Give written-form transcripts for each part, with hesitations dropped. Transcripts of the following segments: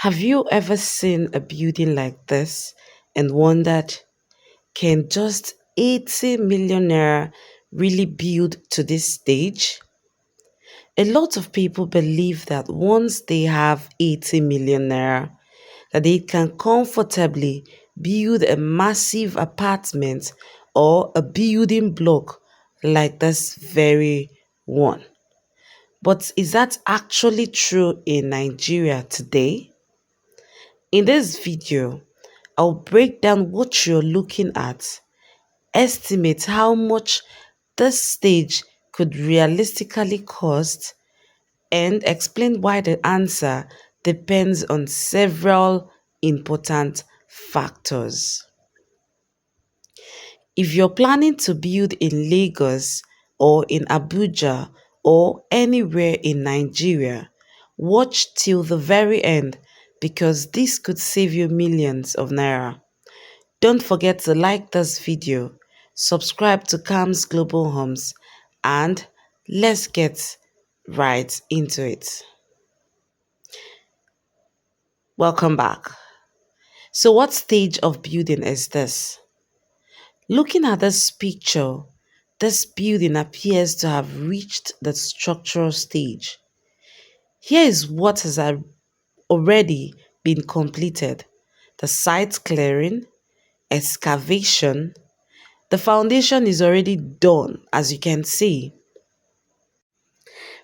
Have you ever seen a building like this and wondered, can just 80 million naira really build to this stage? A lot of people believe that once they have 80 million naira, that they can comfortably build a massive apartment or a building block like this very one. But is that actually true in Nigeria today? In this video, I'll break down what you're looking at, estimate how much this stage could realistically cost, and explain why the answer depends on several important factors. If you're planning to build in Lagos or in Abuja or anywhere in Nigeria, watch till the very end because this could save you millions of naira. Don't forget to like this video, subscribe to Cam's Global Homes, and let's get right into it. Welcome back. So, what stage of building is this? Looking at this picture, this building appears to have reached the structural stage. Here is what has already been completed: the site clearing, excavation. The foundation is already done, as you can see.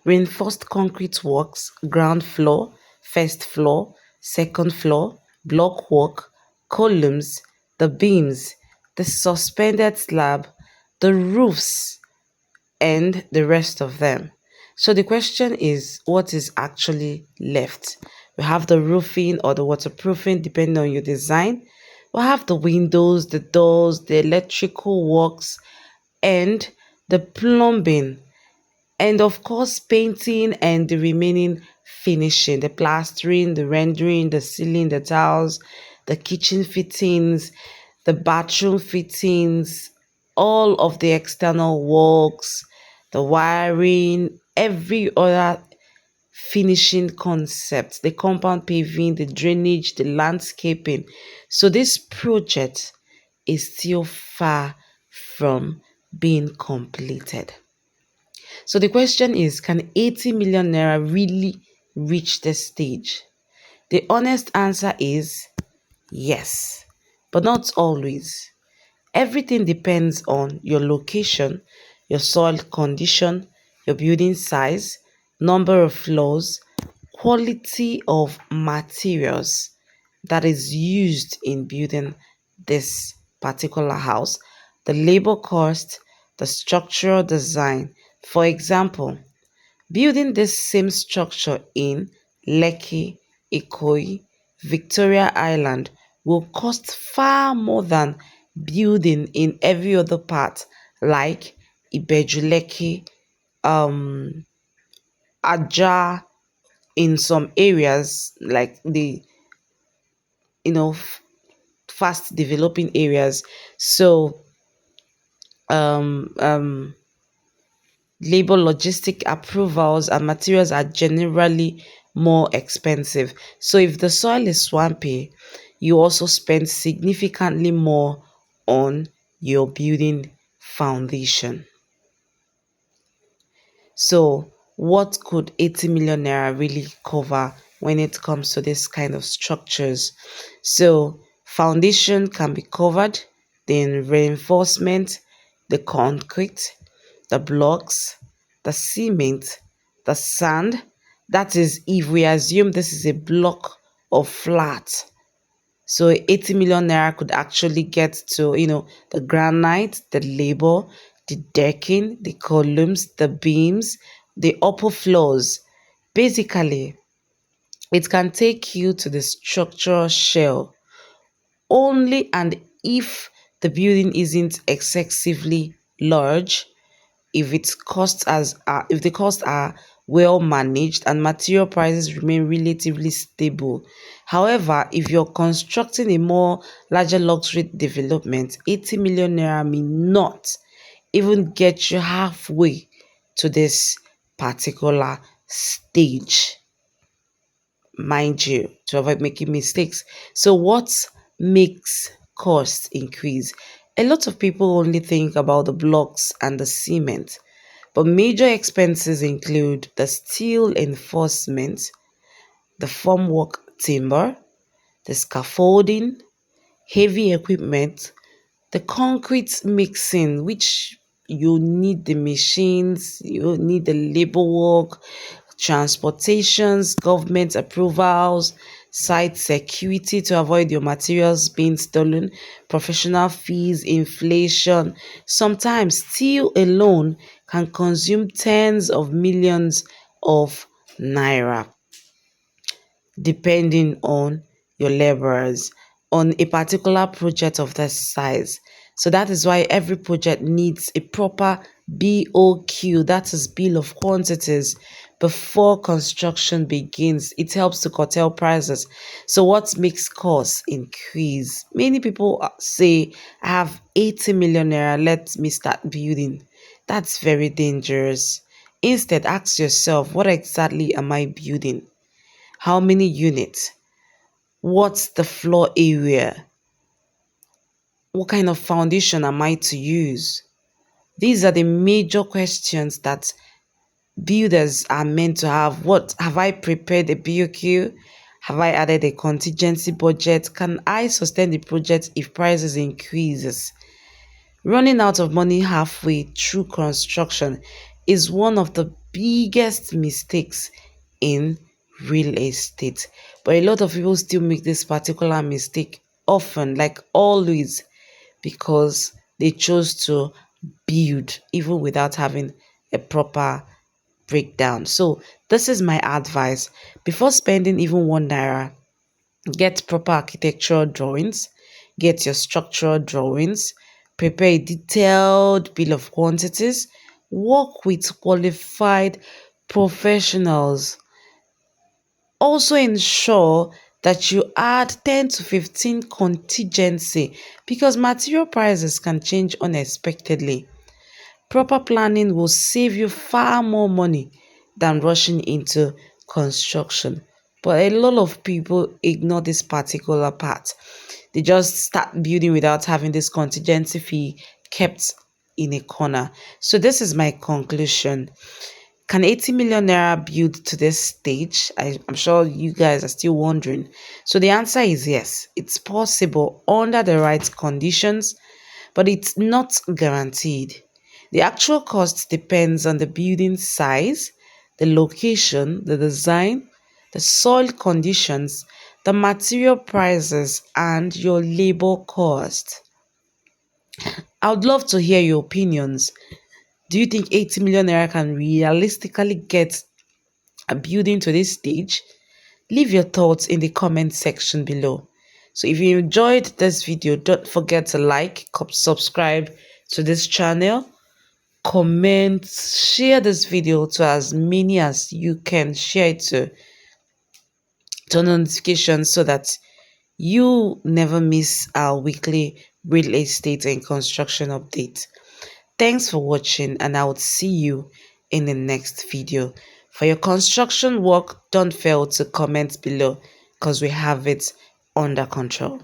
Reinforced concrete works, ground floor, first floor, second floor, block work, columns, the beams, the suspended slab, the roofs, and the rest of them. So the question is, what is actually left? We have the roofing or the waterproofing, depending on your design. We have the windows, the doors, the electrical works, and the plumbing, and of course painting and the remaining finishing, the plastering, the rendering, the ceiling, the tiles, the kitchen fittings, the bathroom fittings, all of the external works, the wiring, every other finishing concept, the compound paving, the drainage, the landscaping. So this project is still far from being completed. So the question is, can 80 million naira really reach this stage? The honest answer is yes, but not always. Everything depends on your location, your soil condition, your building size, number of floors, quality of materials that is used in building this particular house, the labor cost, the structural design. For example, building this same structure in Lekki, Ikoyi, Victoria Island will cost far more than building in every other part like Ibejuleki, um, Aja, in some areas like the fast developing areas. So um, um, labor logistic approvals and materials are generally more expensive. So if the soil is swampy, you also spend significantly more on your building foundation. So what could 80 million naira really cover when it comes to this kind of structures? So foundation can be covered, then reinforcement, the concrete, the blocks, the cement, the sand. That is if we assume this is a block of flat. So 80 million naira could actually get to, the granite, the labor, the decking, the columns, the beams, the upper floors. Basically, it can take you to the structural shell only and if the building isn't excessively large, if the costs are well managed and material prices remain relatively stable. However, if you're constructing a more larger luxury development, 80 million naira may not even get you halfway to this particular stage. mind you, to avoid making mistakes. So, what makes costs increase? A lot of people only think about the blocks and the cement, but major expenses include the steel enforcement, the formwork timber, the scaffolding, heavy equipment, the concrete mixing, which you need the machines, you need the labor work, transportations, government approvals, site security to avoid your materials being stolen, professional fees, inflation. Sometimes steel alone can consume tens of millions of naira depending on your laborers on a particular project of this size. So that is why every project needs a proper BOQ, that is Bill of Quantities, before construction begins. It helps to curtail prices. So what makes costs increase? Many people say, I have 80 million naira, let me start building. That's very dangerous. Instead, ask yourself, what exactly am I building? How many units? What's the floor area? What kind of foundation am I to use? These are the major questions that builders are meant to have. What have I prepared a BOQ? Have I added a contingency budget? Can I sustain the project if prices increases? Running out of money halfway through construction is one of the biggest mistakes in real estate. But a lot of people still make this particular mistake often, like always, because they chose to build even without having a proper breakdown. So, this is my advice. Before spending even one naira, get proper architectural drawings, get your structural drawings, prepare a detailed bill of quantities, work with qualified professionals. Also ensure that you add 10 to 15 contingency because material prices can change unexpectedly. Proper planning will save you far more money than rushing into construction. But a lot of people ignore this particular part. They just start building without having this contingency fee kept in a corner. So, this is my conclusion. Can 80 million naira build to this stage? I'm sure you guys are still wondering. So, the answer is yes, it's possible under the right conditions, but it's not guaranteed. The actual cost depends on the building size, the location, the design, the soil conditions, the material prices, and your labor cost. I would love to hear your opinions. Do you think 80 million naira can realistically get a building to this stage? Leave your thoughts in the comment section below. So if you enjoyed this video, don't forget to like, subscribe to this channel, comment, share this video to as many as you can, share it to turn on notifications so that you never miss our weekly real estate and construction update. Thanks for watching, and I will see you in the next video. For your construction work, don't fail to comment below because we have it under control.